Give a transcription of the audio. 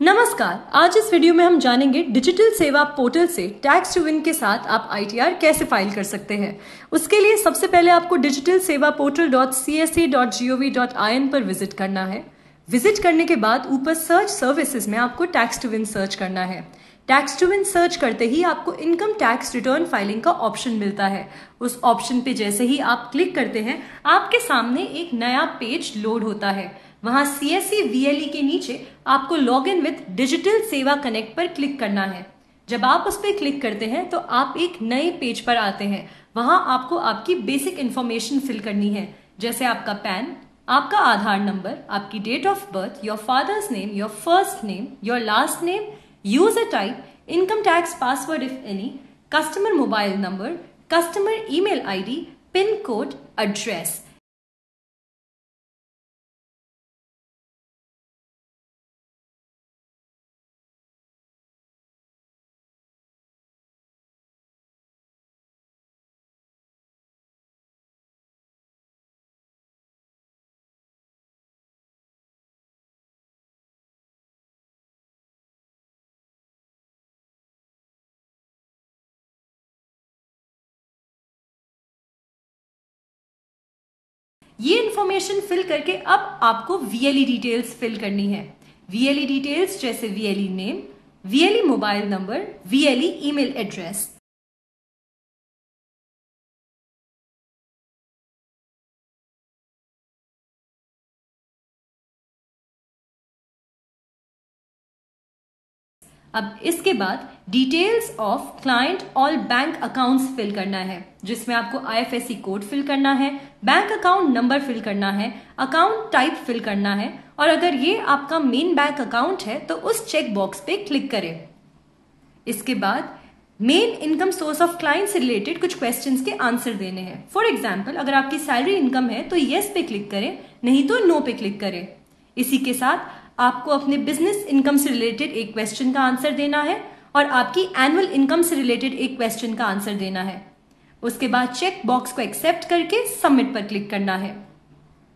नमस्कार। आज इस वीडियो में हम जानेंगे डिजिटल सेवा पोर्टल से टैक्स टू विन के साथ आप ITR कैसे फाइल कर सकते हैं। उसके लिए सबसे पहले आपको digitalsevaportal.cse.gov.in पर विजिट करना है। विजिट करने के बाद ऊपर सर्च सर्विसेज में आपको टैक्स टू विन सर्च करना है। टैक्स टू विन सर्च करते ही आपको इनकम टैक्स रिटर्न फाइलिंग का ऑप्शन मिलता है। उस ऑप्शन पे जैसे ही आप क्लिक करते हैं आपके सामने एक नया पेज लोड होता है। वहां CSE VLE के नीचे आपको लॉग इन विद डिजिटल सेवा कनेक्ट पर क्लिक करना है। जब आप उस पर क्लिक करते हैं तो आप एक नए पेज पर आते हैं। वहां आपको आपकी बेसिक इंफॉर्मेशन फिल करनी है, जैसे आपका पैन, आपका आधार नंबर, आपकी date of birth, your father's name, your first name, your last name, user type, income tax password if any, customer mobile number, customer email ID, pin code, address. ये information fill करके अब आपको VLE details fill करनी है। VLE details जैसे VLE name, VLE mobile number, VLE email address. अब इसके बाद details of client all bank accounts fill करना है, जिसमें आपको IFSC कोड फिल करना है, बैंक अकाउंट नंबर फिल करना है, अकाउंट टाइप फिल करना है, और अगर ये आपका मेन बैंक अकाउंट है तो उस चेक बॉक्स पे क्लिक करें। इसके बाद main income source of client से रिलेटेड कुछ क्वेश्चंस के आंसर देने हैं। फॉर एग्जाम्पल, अगर आपकी सैलरी इनकम है तो येस पे क्लिक करें, नहीं तो नो पे क्लिक करें। इसी के साथ आपको अपने बिजनेस इनकम से रिलेटेड एक क्वेश्चन का आंसर देना है और आपकी एनुअल इनकम से रिलेटेड एक क्वेश्चन का आंसर देना है। उसके बाद चेक बॉक्स को एक्सेप्ट करके सबमिट पर क्लिक करना है।